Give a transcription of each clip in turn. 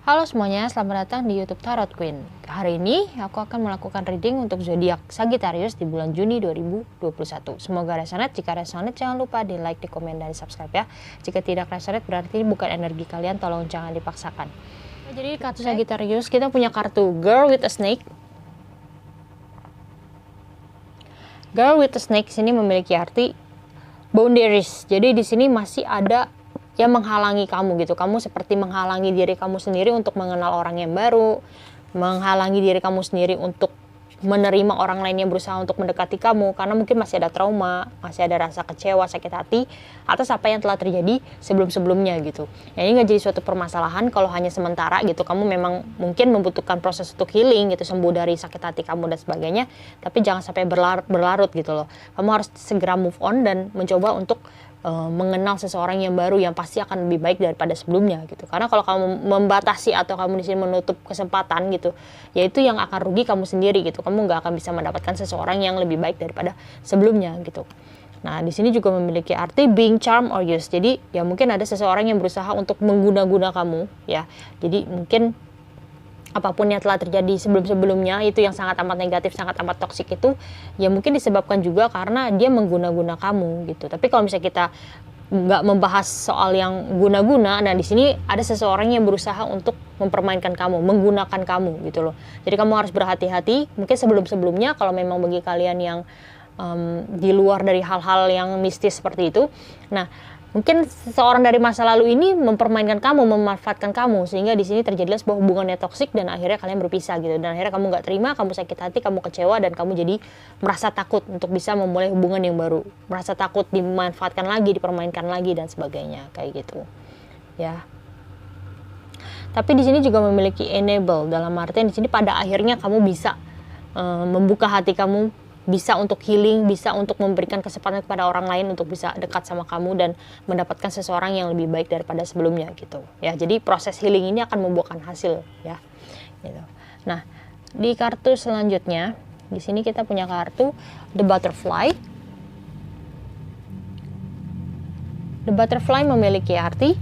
Halo semuanya, selamat datang di YouTube Tarot Queen. Hari ini aku akan melakukan reading untuk zodiak Sagittarius di bulan Juni 2021. Semoga resonate. Jika resonate jangan lupa di like, di komen, dan di subscribe ya. Jika tidak resonate berarti bukan energi kalian, tolong jangan dipaksakan. Jadi kartu Sagittarius kita punya kartu Girl with a Snake. Girl with a Snake sini memiliki arti boundaries. Jadi di sini masih ada yang menghalangi kamu gitu. Kamu seperti menghalangi diri kamu sendiri untuk mengenal orang yang baru, menghalangi diri kamu sendiri untuk menerima orang lain yang berusaha untuk mendekati kamu, karena mungkin masih ada trauma, masih ada rasa kecewa, sakit hati atas apa yang telah terjadi sebelum-sebelumnya gitu. Ya, ini nggak jadi suatu permasalahan kalau hanya sementara gitu. Kamu memang mungkin membutuhkan proses untuk healing gitu, sembuh dari sakit hati kamu dan sebagainya, tapi jangan sampai berlarut gitu loh. Kamu harus segera move on dan mencoba untuk mengenal seseorang yang baru yang pasti akan lebih baik daripada sebelumnya gitu. Karena kalau kamu membatasi atau kamu di sini menutup kesempatan gitu, ya itu yang akan rugi kamu sendiri gitu. Kamu nggak akan bisa mendapatkan seseorang yang lebih baik daripada sebelumnya gitu. Nah, di sini juga memiliki arti being charmed or used. Jadi ya mungkin ada seseorang yang berusaha untuk mengguna-guna kamu ya. Jadi mungkin apapun yang telah terjadi sebelum-sebelumnya itu yang sangat amat negatif, sangat amat toksik itu ya mungkin disebabkan juga karena dia mengguna-guna kamu gitu. Tapi kalau misalnya kita nggak membahas soal yang guna-guna, nah di sini ada seseorang yang berusaha untuk mempermainkan kamu, menggunakan kamu gitu loh. Jadi kamu harus berhati-hati. Mungkin sebelum-sebelumnya kalau memang bagi kalian yang di luar dari hal-hal yang mistis seperti itu, nah mungkin seseorang dari masa lalu ini mempermainkan kamu, memanfaatkan kamu, sehingga di sini terjadilah sebuah hubungan yang toksik dan akhirnya kalian berpisah gitu. Dan akhirnya kamu nggak terima, kamu sakit hati, kamu kecewa, dan kamu jadi merasa takut untuk bisa memulai hubungan yang baru, merasa takut dimanfaatkan lagi, dipermainkan lagi dan sebagainya kayak gitu. Ya. Tapi di sini juga memiliki enable, dalam artian di sini pada akhirnya kamu bisa membuka hati kamu, bisa untuk healing, bisa untuk memberikan kesempatan kepada orang lain untuk bisa dekat sama kamu dan mendapatkan seseorang yang lebih baik daripada sebelumnya gitu. Ya, jadi proses healing ini akan membuahkan hasil ya. Gitu. Nah, di kartu selanjutnya, di sini kita punya kartu The Butterfly. The Butterfly memiliki arti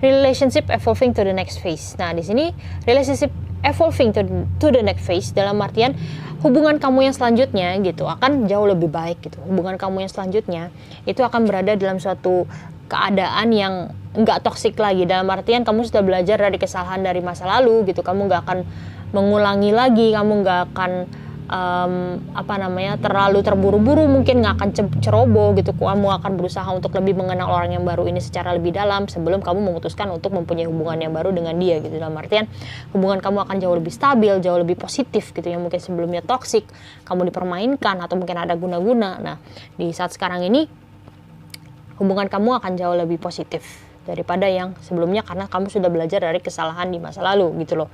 relationship evolving to the next phase. Nah, di sini relationship evolving to the next phase dalam artian hubungan kamu yang selanjutnya gitu akan jauh lebih baik gitu. Hubungan kamu yang selanjutnya itu akan berada dalam suatu keadaan yang nggak toksik lagi, dalam artian kamu sudah belajar dari kesalahan dari masa lalu gitu. Kamu nggak akan mengulangi lagi, kamu nggak akan terlalu terburu-buru, mungkin nggak akan ceroboh gitu. Kamu akan berusaha untuk lebih mengenal orang yang baru ini secara lebih dalam sebelum kamu memutuskan untuk mempunyai hubungan yang baru dengan dia gitu. Dalam artian hubungan kamu akan jauh lebih stabil, jauh lebih positif gitu. Yang mungkin sebelumnya toksik, kamu dipermainkan atau mungkin ada guna-guna. Nah, di saat sekarang ini hubungan kamu akan jauh lebih positif daripada yang sebelumnya karena kamu sudah belajar dari kesalahan di masa lalu gitu loh.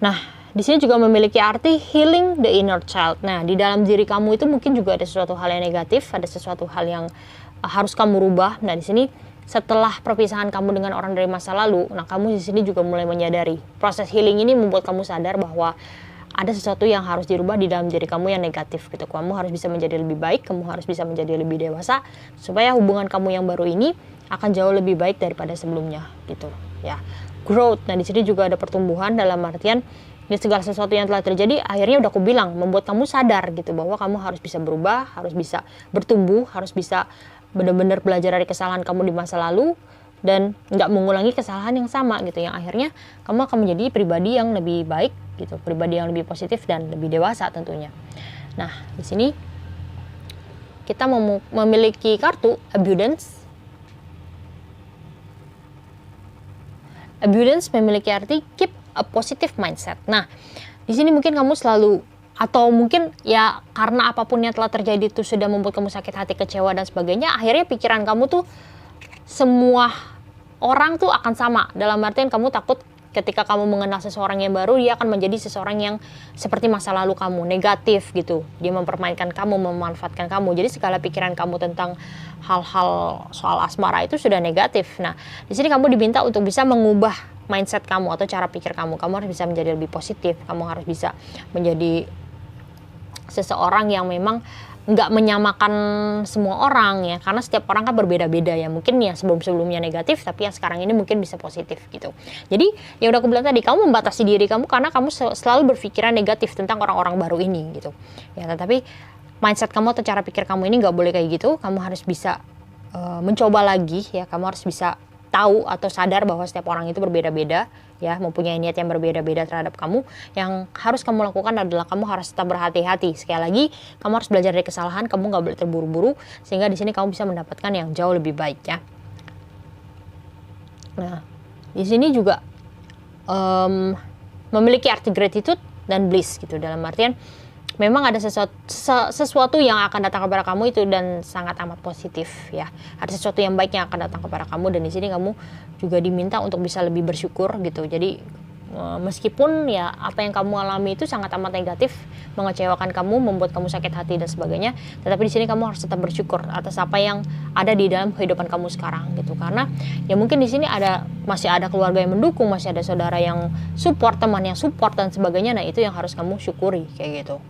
Nah, di sini juga memiliki arti healing the inner child. Nah, di dalam diri kamu itu mungkin juga ada sesuatu hal yang negatif, ada sesuatu hal yang harus kamu rubah. Nah, di sini setelah perpisahan kamu dengan orang dari masa lalu, nah kamu di sini juga mulai menyadari proses healing ini membuat kamu sadar bahwa ada sesuatu yang harus dirubah di dalam diri kamu yang negatif gitu. Kamu harus bisa menjadi lebih baik, kamu harus bisa menjadi lebih dewasa supaya hubungan kamu yang baru ini akan jauh lebih baik daripada sebelumnya gitu ya. Growth. Nah, di sini juga ada pertumbuhan dalam artian ya, segala sesuatu yang telah terjadi akhirnya udah aku bilang membuat kamu sadar gitu bahwa kamu harus bisa berubah, harus bisa bertumbuh, harus bisa benar-benar belajar dari kesalahan kamu di masa lalu dan nggak mengulangi kesalahan yang sama gitu, yang akhirnya kamu akan menjadi pribadi yang lebih baik gitu, pribadi yang lebih positif dan lebih dewasa tentunya. Nah, di sini kita memiliki kartu abundance. Abundance memiliki arti keep a positive mindset. Nah, di sini mungkin kamu selalu atau mungkin ya karena apapun yang telah terjadi itu sudah membuat kamu sakit hati, kecewa dan sebagainya, akhirnya pikiran kamu tuh semua orang tuh akan sama. Dalam artian kamu takut ketika kamu mengenal seseorang yang baru, dia akan menjadi seseorang yang seperti masa lalu kamu, negatif gitu. Dia mempermainkan kamu, memanfaatkan kamu. Jadi segala pikiran kamu tentang hal-hal soal asmara itu sudah negatif. Nah, di sini kamu diminta untuk bisa mengubah mindset kamu atau cara pikir kamu. Kamu harus bisa menjadi lebih positif. Kamu harus bisa menjadi seseorang yang memang nggak menyamakan semua orang ya, karena setiap orang kan berbeda-beda ya. Mungkin ya sebelum-sebelumnya negatif, tapi yang sekarang ini mungkin bisa positif gitu. Jadi ya udah aku bilang tadi, kamu membatasi diri kamu karena kamu selalu berpikiran negatif tentang orang-orang baru ini gitu ya. Tetapi mindset kamu atau cara pikir kamu ini nggak boleh kayak gitu. Kamu harus bisa mencoba lagi ya. Kamu harus bisa tahu atau sadar bahwa setiap orang itu berbeda-beda ya, mempunyai niat yang berbeda-beda terhadap kamu. Yang harus kamu lakukan adalah kamu harus tetap berhati-hati. Sekali lagi, kamu harus belajar dari kesalahan, kamu nggak boleh terburu-buru, sehingga di sini kamu bisa mendapatkan yang jauh lebih baik ya. Nah, di sini juga memiliki arti gratitude dan bliss gitu, dalam artian memang ada sesuatu yang akan datang kepada kamu itu dan sangat amat positif ya. Ada sesuatu yang baik yang akan datang kepada kamu, dan di sini kamu juga diminta untuk bisa lebih bersyukur gitu. Jadi meskipun ya apa yang kamu alami itu sangat amat negatif, mengecewakan kamu, membuat kamu sakit hati dan sebagainya, tetapi di sini kamu harus tetap bersyukur atas apa yang ada di dalam kehidupan kamu sekarang gitu. Karena ya mungkin di sini masih ada keluarga yang mendukung, masih ada saudara yang support, teman yang support dan sebagainya. Nah, itu yang harus kamu syukuri kayak gitu.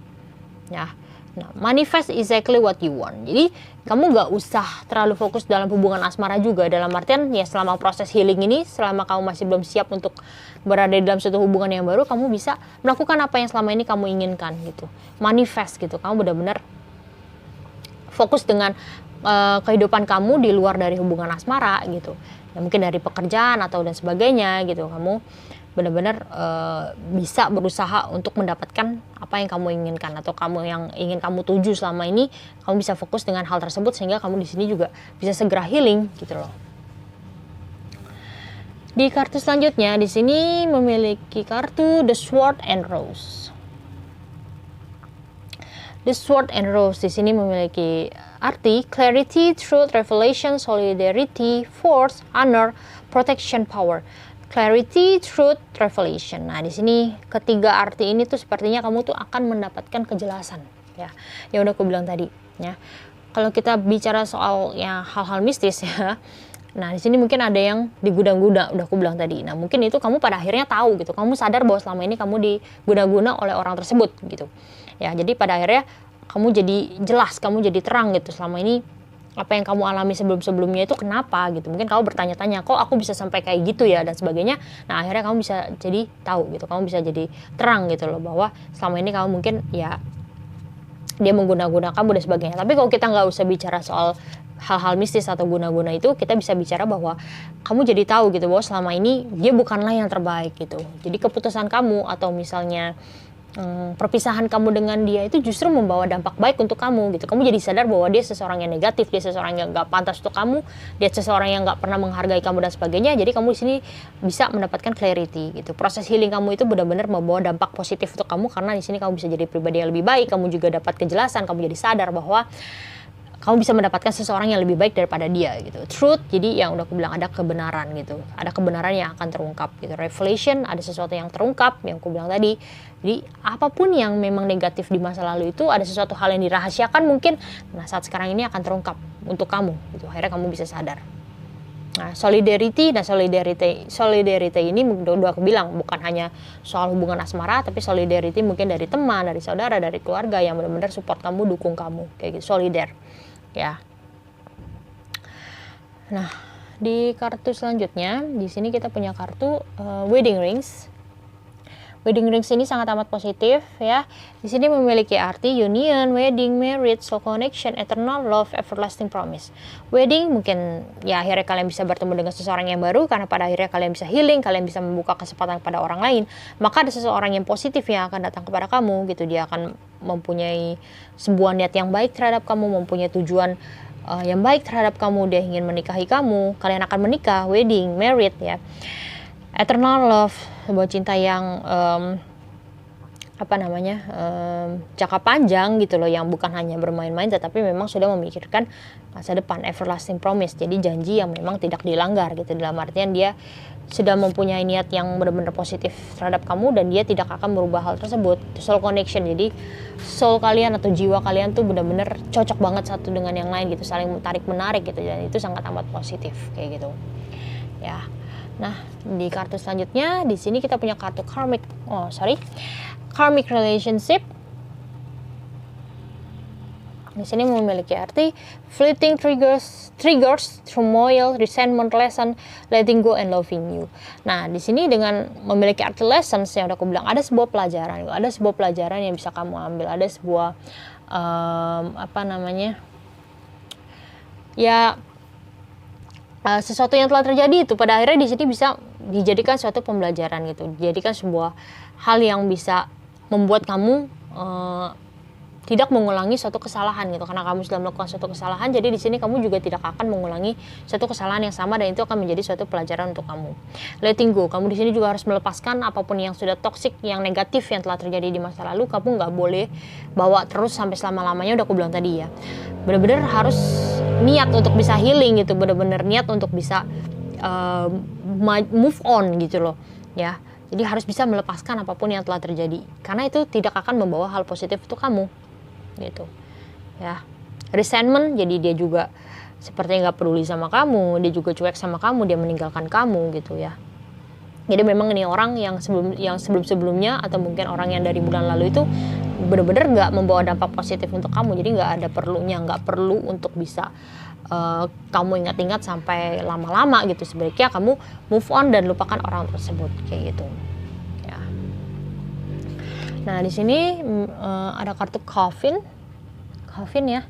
Ya, nah, manifest exactly what you want. Jadi kamu gak usah terlalu fokus dalam hubungan asmara juga. Dalam artian ya selama proses healing ini, selama kamu masih belum siap untuk berada di dalam suatu hubungan yang baru, kamu bisa melakukan apa yang selama ini kamu inginkan gitu. Manifest gitu. Kamu benar-benar fokus dengan kehidupan kamu di luar dari hubungan asmara gitu. Ya, mungkin dari pekerjaan atau dan sebagainya gitu. Kamu benar-benar bisa berusaha untuk mendapatkan apa yang kamu inginkan atau kamu yang ingin kamu tuju selama ini. Kamu bisa fokus dengan hal tersebut sehingga kamu di sini juga bisa segera healing gitu loh. Di kartu selanjutnya di sini memiliki kartu The Sword and Rose. The Sword and Rose di sini memiliki arti clarity, truth, revelation, solidarity, force, honor, protection, power. Clarity, truth, revelation. Nah, di sini ketiga arti ini tuh sepertinya kamu tuh akan mendapatkan kejelasan ya. Yang udah aku bilang tadi ya. Kalau kita bicara soal ya hal-hal mistis ya. Nah, di sini mungkin ada yang diguna-guna, udah aku bilang tadi. Nah, mungkin itu kamu pada akhirnya tahu gitu. Kamu sadar bahwa selama ini kamu diguna-guna oleh orang tersebut gitu. Ya, jadi pada akhirnya kamu jadi jelas, kamu jadi terang gitu. Selama ini apa yang kamu alami sebelum-sebelumnya itu kenapa gitu. Mungkin kamu bertanya-tanya, kok aku bisa sampai kayak gitu ya dan sebagainya. Nah, akhirnya kamu bisa jadi tahu gitu. Kamu bisa jadi terang gitu loh, bahwa selama ini kamu mungkin ya dia mengguna-guna kamu dan sebagainya. Tapi kalau kita nggak usah bicara soal hal-hal mistis atau guna-guna itu, kita bisa bicara bahwa kamu jadi tahu gitu bahwa selama ini dia bukanlah yang terbaik gitu. Jadi keputusan kamu atau misalnya perpisahan kamu dengan dia itu justru membawa dampak baik untuk kamu gitu. Kamu jadi sadar bahwa dia seseorang yang negatif, dia seseorang yang gak pantas untuk kamu, dia seseorang yang gak pernah menghargai kamu dan sebagainya. Jadi kamu di sini bisa mendapatkan clarity gitu. Proses healing kamu itu benar-benar membawa dampak positif untuk kamu, karena di sini kamu bisa jadi pribadi yang lebih baik. Kamu juga dapat kejelasan, kamu jadi sadar bahwa kamu bisa mendapatkan seseorang yang lebih baik daripada dia gitu. Truth, jadi yang udah aku bilang ada kebenaran gitu. Ada kebenaran yang akan terungkap gitu. Revelation, ada sesuatu yang terungkap yang aku bilang tadi. Jadi apapun yang memang negatif di masa lalu itu, ada sesuatu hal yang dirahasiakan mungkin. Nah, saat sekarang ini akan terungkap untuk kamu gitu. Akhirnya kamu bisa sadar. Nah, solidarity ini udah aku bilang bukan hanya soal hubungan asmara, tapi solidarity mungkin dari teman, dari saudara, dari keluarga yang benar-benar support kamu, dukung kamu kayak gitu. Solidar. Ya. Nah, di kartu selanjutnya di sini kita punya kartu wedding rings. Wedding rings ini sangat amat positif ya. Di sini memiliki arti union, wedding, marriage, soul connection, eternal love, everlasting promise. Wedding mungkin ya akhirnya kalian bisa bertemu dengan seseorang yang baru, karena pada akhirnya kalian bisa healing, kalian bisa membuka kesempatan kepada orang lain. Maka ada seseorang yang positif yang akan datang kepada kamu gitu. Dia akan mempunyai sebuah niat yang baik terhadap kamu, mempunyai tujuan yang baik terhadap kamu. Dia ingin menikahi kamu, kalian akan menikah, wedding, married ya. Eternal love, sebuah cinta yang jangka panjang gitu loh, yang bukan hanya bermain-main tetapi memang sudah memikirkan masa depan. Everlasting promise, jadi janji yang memang tidak dilanggar gitu, dalam artian dia sudah mempunyai niat yang benar-benar positif terhadap kamu dan dia tidak akan merubah hal tersebut. Soul connection, jadi soul kalian atau jiwa kalian tuh benar-benar cocok banget satu dengan yang lain gitu, saling tarik menarik gitu, dan itu sangat amat positif kayak gitu ya. Nah, di kartu selanjutnya di sini kita punya kartu karmic relationship. Di sini memiliki arti fleeting triggers, turmoil, resentment, lesson, letting go and loving you. Nah, di sini dengan memiliki arti lessons yang udah aku bilang, ada sebuah pelajaran yang bisa kamu ambil, ada sebuah sesuatu yang telah terjadi itu pada akhirnya di sini bisa dijadikan suatu pembelajaran gitu, dijadikan sebuah hal yang bisa membuat kamu tidak mengulangi suatu kesalahan gitu, karena kamu sudah melakukan suatu kesalahan, jadi di sini kamu juga tidak akan mengulangi suatu kesalahan yang sama, dan itu akan menjadi suatu pelajaran untuk kamu. Letting go, kamu di sini juga harus melepaskan apapun yang sudah toksik, yang negatif yang telah terjadi di masa lalu. Kamu nggak boleh bawa terus sampai selama-lamanya, udah aku bilang tadi ya. Bener-bener harus niat untuk bisa healing gitu, bener-bener niat untuk bisa move on gitu loh ya. Jadi harus bisa melepaskan apapun yang telah terjadi, karena itu tidak akan membawa hal positif untuk kamu gitu ya. Resentment, jadi dia juga seperti nggak peduli sama kamu, dia juga cuek sama kamu, dia meninggalkan kamu gitu ya. Jadi memang ini orang yang sebelum-sebelumnya, atau mungkin orang yang dari bulan lalu itu benar-benar nggak membawa dampak positif untuk kamu. Jadi nggak perlu untuk bisa kamu ingat-ingat sampai lama-lama gitu. Sebaiknya kamu move on dan lupakan orang tersebut kayak gitu ya. Nah, di sini ada kartu Coffin ya.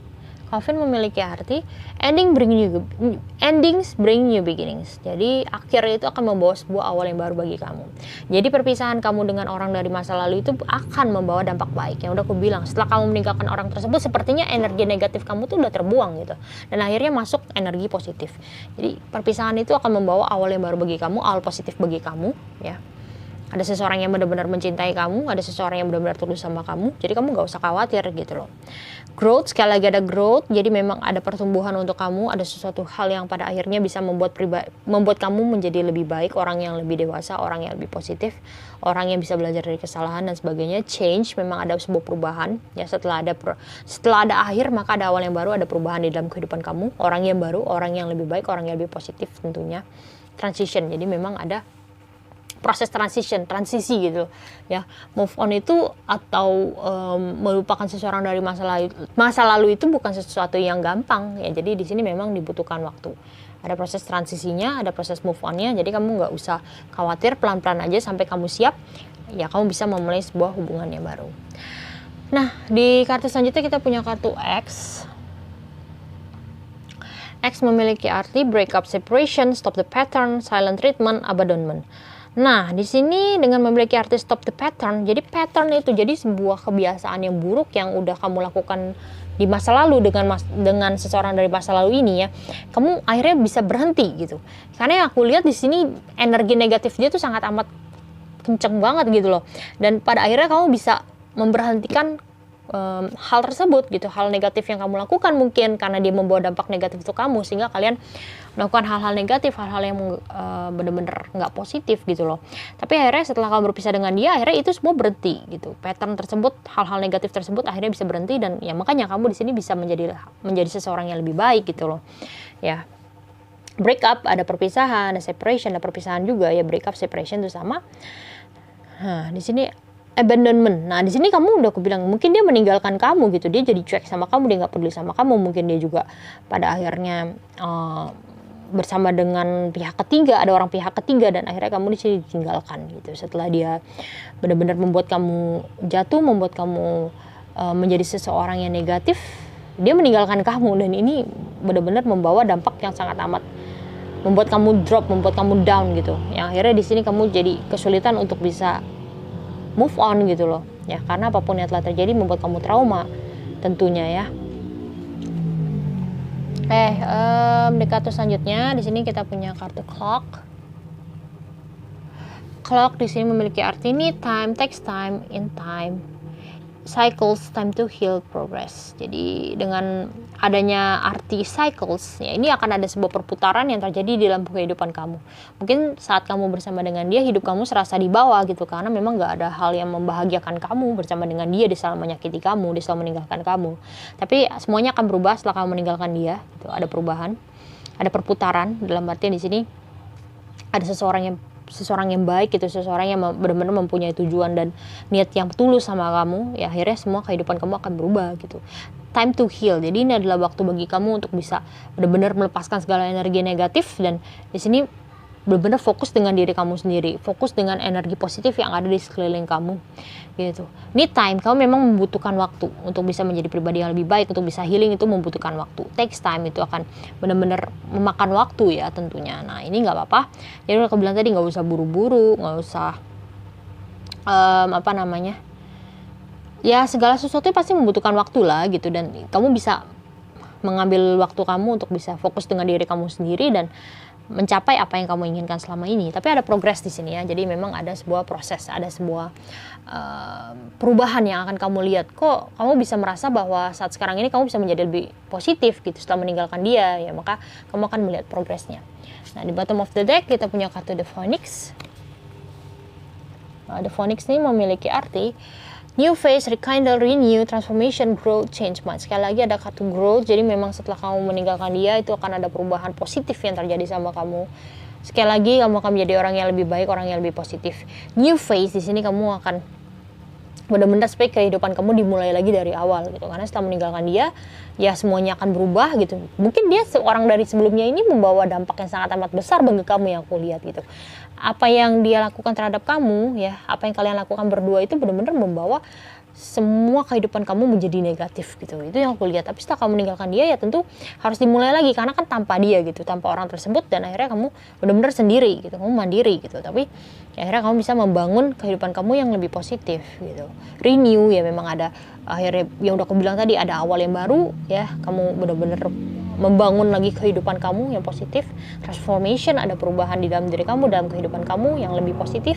Coffin memiliki arti endings bring new beginnings. Jadi akhir itu akan membawa sebuah awal yang baru bagi kamu. Jadi perpisahan kamu dengan orang dari masa lalu itu akan membawa dampak baik. Yang udah aku bilang, setelah kamu meninggalkan orang tersebut, sepertinya energi negatif kamu tuh udah terbuang gitu, dan akhirnya masuk energi positif. Jadi perpisahan itu akan membawa awal yang baru bagi kamu, awal positif bagi kamu ya. Ada seseorang yang benar-benar mencintai kamu, ada seseorang yang benar-benar tulus sama kamu, jadi kamu gak usah khawatir gitu loh. Growth, sekali lagi ada growth, jadi memang ada pertumbuhan untuk kamu, ada sesuatu hal yang pada akhirnya bisa membuat kamu menjadi lebih baik, orang yang lebih dewasa, orang yang lebih positif, orang yang bisa belajar dari kesalahan dan sebagainya. Change, memang ada sebuah perubahan ya. Setelah ada akhir, maka ada awal yang baru, ada perubahan di dalam kehidupan kamu, orang yang baru, orang yang lebih baik, orang yang lebih positif tentunya. Transition, jadi memang ada proses transisi gitu ya. Move on itu atau melupakan seseorang dari masa lalu itu bukan sesuatu yang gampang ya. Jadi di sini memang dibutuhkan waktu. Ada proses transisinya, ada proses move onnya. Jadi kamu nggak usah khawatir, pelan-pelan aja sampai kamu siap ya, kamu bisa memulai sebuah hubungan yang baru. Nah, di kartu selanjutnya kita punya kartu X. X memiliki arti breakup, separation, stop the pattern, silent treatment, abandonment. Nah, di sini dengan memiliki arti stop the pattern, jadi pattern itu jadi sebuah kebiasaan yang buruk yang udah kamu lakukan di masa lalu dengan seseorang dari masa lalu ini ya. Kamu akhirnya bisa berhenti gitu. Karena yang aku lihat di sini energi negatif dia tuh sangat amat kenceng banget gitu loh. Dan pada akhirnya kamu bisa memberhentikan hal tersebut gitu, hal negatif yang kamu lakukan mungkin karena dia membawa dampak negatif untuk kamu, sehingga kalian melakukan hal-hal negatif, hal-hal yang benar-benar nggak positif gitu loh. Tapi akhirnya setelah kamu berpisah dengan dia, akhirnya itu semua berhenti gitu, pattern tersebut, hal-hal negatif tersebut akhirnya bisa berhenti, dan ya makanya kamu di sini bisa menjadi seseorang yang lebih baik gitu loh ya. Break up, ada perpisahan, ada separation, ada perpisahan juga ya. Break up, separation itu sama. Nah, di sini abandonment. Nah, di sini kamu udah aku bilang, mungkin dia meninggalkan kamu gitu, dia jadi cuek sama kamu, dia nggak peduli sama kamu, mungkin dia juga pada akhirnya bersama dengan pihak ketiga, ada orang pihak ketiga, dan akhirnya kamu di sini ditinggalkan gitu. Setelah dia benar-benar membuat kamu jatuh, membuat kamu menjadi seseorang yang negatif, dia meninggalkan kamu, dan ini benar-benar membawa dampak yang sangat amat membuat kamu drop, membuat kamu down gitu. Yang akhirnya di sini kamu jadi kesulitan untuk bisa move on gitu loh ya, karena apapun yang telah terjadi membuat kamu trauma tentunya ya. Di kartu selanjutnya di sini kita punya kartu clock. Clock di sini memiliki arti need time, takes time, in time, cycles, time to heal, progress. Jadi dengan adanya arti cycles ya, ini akan ada sebuah perputaran yang terjadi di dalam kehidupan kamu. Mungkin saat kamu bersama dengan dia, hidup kamu serasa di bawah gitu, karena memang gak ada hal yang membahagiakan kamu bersama dengan dia. Dia selalu menyakiti kamu, dia selalu meninggalkan kamu. Tapi semuanya akan berubah setelah kamu meninggalkan dia gitu. Ada perubahan, ada perputaran, dalam artian di sini ada seseorang yang baik gitu, seseorang yang benar-benar mempunyai tujuan dan niat yang tulus sama kamu ya. Akhirnya semua kehidupan kamu akan berubah gitu. time to heal. Jadi ini adalah waktu bagi kamu untuk bisa benar-benar melepaskan segala energi negatif, dan di sini benar-benar fokus dengan diri kamu sendiri, fokus dengan energi positif yang ada di sekeliling kamu gitu. Ini time, kamu memang membutuhkan waktu untuk bisa menjadi pribadi yang lebih baik, untuk bisa healing itu membutuhkan waktu, takes time, itu akan benar-benar memakan waktu ya tentunya. Nah ini nggak apa-apa, jadi aku bilang tadi nggak usah buru-buru, nggak usah ya segala sesuatu pasti membutuhkan waktu lah gitu, dan kamu bisa mengambil waktu kamu untuk bisa fokus dengan diri kamu sendiri dan mencapai apa yang kamu inginkan selama ini. Tapi ada progres di sini ya. Jadi memang ada sebuah proses, ada sebuah perubahan yang akan kamu lihat. Kok kamu bisa merasa bahwa saat sekarang ini kamu bisa menjadi lebih positif gitu setelah meninggalkan dia, ya maka kamu akan melihat progresnya. Nah di bottom of the deck kita punya kartu The Phoenix. The Phoenix ini memiliki arti new phase, rekindle, renew, transformation, growth, change mind. Sekali lagi ada kartu growth, jadi memang setelah kamu meninggalkan dia itu akan ada perubahan positif yang terjadi sama kamu. Sekali lagi kamu akan menjadi orang yang lebih baik, orang yang lebih positif. New phase di sini kamu akan benar-benar supaya kehidupan kamu dimulai lagi dari awal gitu, karena setelah meninggalkan dia ya semuanya akan berubah gitu. Mungkin dia seorang dari sebelumnya ini membawa dampak yang sangat amat besar bagi kamu yang aku lihat gitu. Apa yang dia lakukan terhadap kamu ya, apa yang kalian lakukan berdua itu benar-benar membawa semua kehidupan kamu menjadi negatif gitu. Itu yang aku lihat. Tapi setelah kamu meninggalkan dia ya tentu harus dimulai lagi, karena kan tanpa dia gitu, tanpa orang tersebut, dan akhirnya kamu benar-benar sendiri gitu, kamu mandiri gitu. Tapi ya, akhirnya kamu bisa membangun kehidupan kamu yang lebih positif gitu. Renew ya, memang ada akhirnya yang udah aku bilang tadi, ada awal yang baru ya, kamu benar-benar membangun lagi kehidupan kamu yang positif. Transformation, ada perubahan di dalam diri kamu, dalam kehidupan kamu yang lebih positif.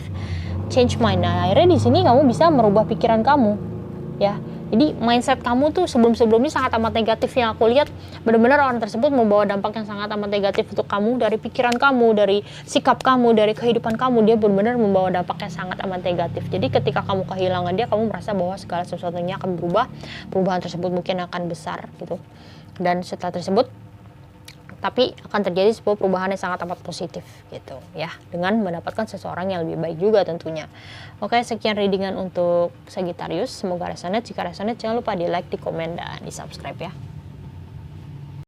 Change mind, nah akhirnya di sini kamu bisa merubah pikiran kamu ya. Jadi mindset kamu tuh sebelum-sebelumnya sangat amat negatif, yang aku lihat benar-benar orang tersebut membawa dampak yang sangat amat negatif untuk kamu, dari pikiran kamu, dari sikap kamu, dari kehidupan kamu, dia benar-benar membawa dampak yang sangat amat negatif. Jadi ketika kamu kehilangan dia, kamu merasa bahwa segala sesuatunya akan berubah, perubahan tersebut mungkin akan besar gitu. Dan setelah tersebut tapi akan terjadi sebuah perubahan yang sangat amat positif gitu ya, dengan mendapatkan seseorang yang lebih baik juga tentunya. Oke, sekian readingan untuk Sagittarius, semoga resonate. Jika resonate jangan lupa di like, di komen, dan di subscribe ya.